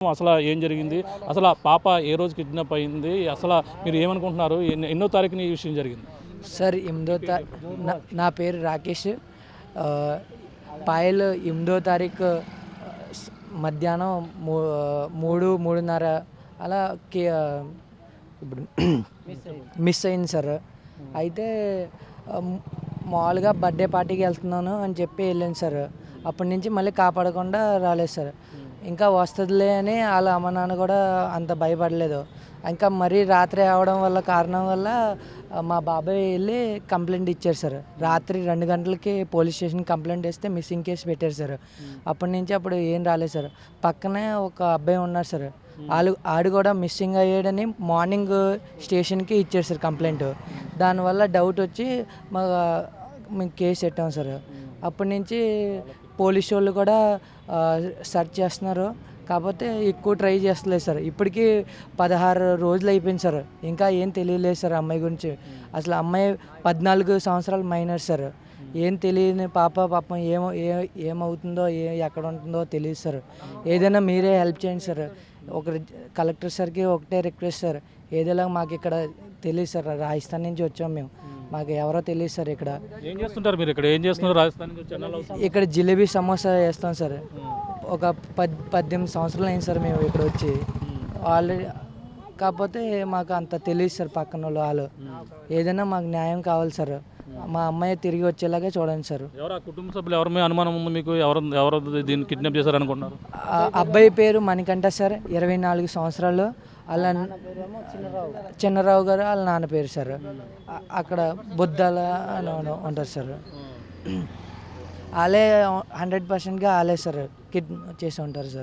అసలు ఏం జరిగింది, అసలు ఆ పాప ఏ రోజు కిడ్నాప్ అయింది, అసలు మీరు ఏమనుకుంటున్నారు, ఎన్నో తారీఖున ఈ విషయం జరిగింది? సార్ నా పేరు రాకేష్. ఆ, పాయల్ 8వ తారీఖు మధ్యాహ్నం 3:30 అలా ఇప్పుడు మిస్ అయింది సార్. అయితే మామూలుగా బర్త్డే పార్టీకి వెళ్తున్నాను అని చెప్పి వెళ్ళాను సార్. అప్పటి నుంచి మళ్ళీ కాపాడకుండా రాలేదు సార్. ఇంకా వస్తుందిలే అని వాళ్ళ అమ్మ నాన్న కూడా అంత భయపడలేదు. ఇంకా మరీ రాత్రి అవడం వల్ల కారణం వల్ల మా బాబాయ్ వెళ్ళి కంప్లైంట్ ఇచ్చారు సార్. రాత్రి 2 గంటలకి పోలీస్ స్టేషన్ కంప్లైంట్ ఇస్తే మిస్సింగ్ కేసు పెట్టారు సార్. అప్పటి నుంచి అప్పుడు ఏం రాలేదు సార్. పక్కనే ఒక అబ్బాయి ఉన్నారు సార్, ఆడు కూడా మిస్సింగ్ అయ్యాడని మార్నింగ్ స్టేషన్కి ఇచ్చారు సార్ కంప్లైంట్. దానివల్ల డౌట్ వచ్చి మేము కేసు పెట్టాం సార్. అప్పటి నుంచి పోలీస్ వాళ్ళు కూడా సెర్చ్ చేస్తున్నారు, కాకపోతే ఎక్కువ ట్రై చేస్తలేదు సార్. ఇప్పటికీ 16 రోజులు అయిపోయింది సార్, ఇంకా ఏం తెలియలేదు సార్ అమ్మాయి గురించి. అసలు అమ్మాయి 14 సంవత్సరాలు మైనర్ సార్. ఏం తెలియని పాపం ఏమవుతుందో ఎక్కడ ఉంటుందో తెలియదు సార్. ఏదైనా మీరే హెల్ప్ చేయండి సార్. కలెక్టర్ సార్కి ఒకటే రిక్వెస్ట్ సార్, ఏదైనా మాకు ఇక్కడ తెలియదు సార్. రాజస్థాన్ నుంచి వచ్చాం మేము, మాకు ఎవరో తెలియదు సార్. ఇక్కడ ఏం చేస్తుంటారు మీరు? ఇక్కడ ఏం చేస్తున్నారు? రాజస్థాన్ నుంచి ఇక్కడ జిలేబీ సమోసా వేస్తాం సార్. ఒక 18 సంవత్సరాలు అయింది సార్ మేము ఇక్కడ వచ్చి. ఆల్రెడీ కాకపోతే మాకు అంత తెలియదు సార్ పక్కన వాళ్ళు. ఏదైనా మాకు న్యాయం కావాలి సార్. మా అమ్మాయి తిరిగి వచ్చేలాగా చూడండి సార్. కుటుంబ సభ్యులు ఎవరి అనుమానం ఉంది మీకు? ఎవరు దీన్ని కిడ్నాప్ చేశారు అనుకుంటున్నారు? అబ్బాయి పేరు మణికంఠ సార్, 24 సంవత్సరాలు. వాళ్ళ చిన్నరావు గారు వాళ్ళ నాన్న పేరు సార్. అక్కడ బుద్ధాల అని ఉంటారు సార్. వాళ్ళే 100%గా వాళ్ళే సార్ కిడ్నాప్ చేసి ఉంటారు సార్.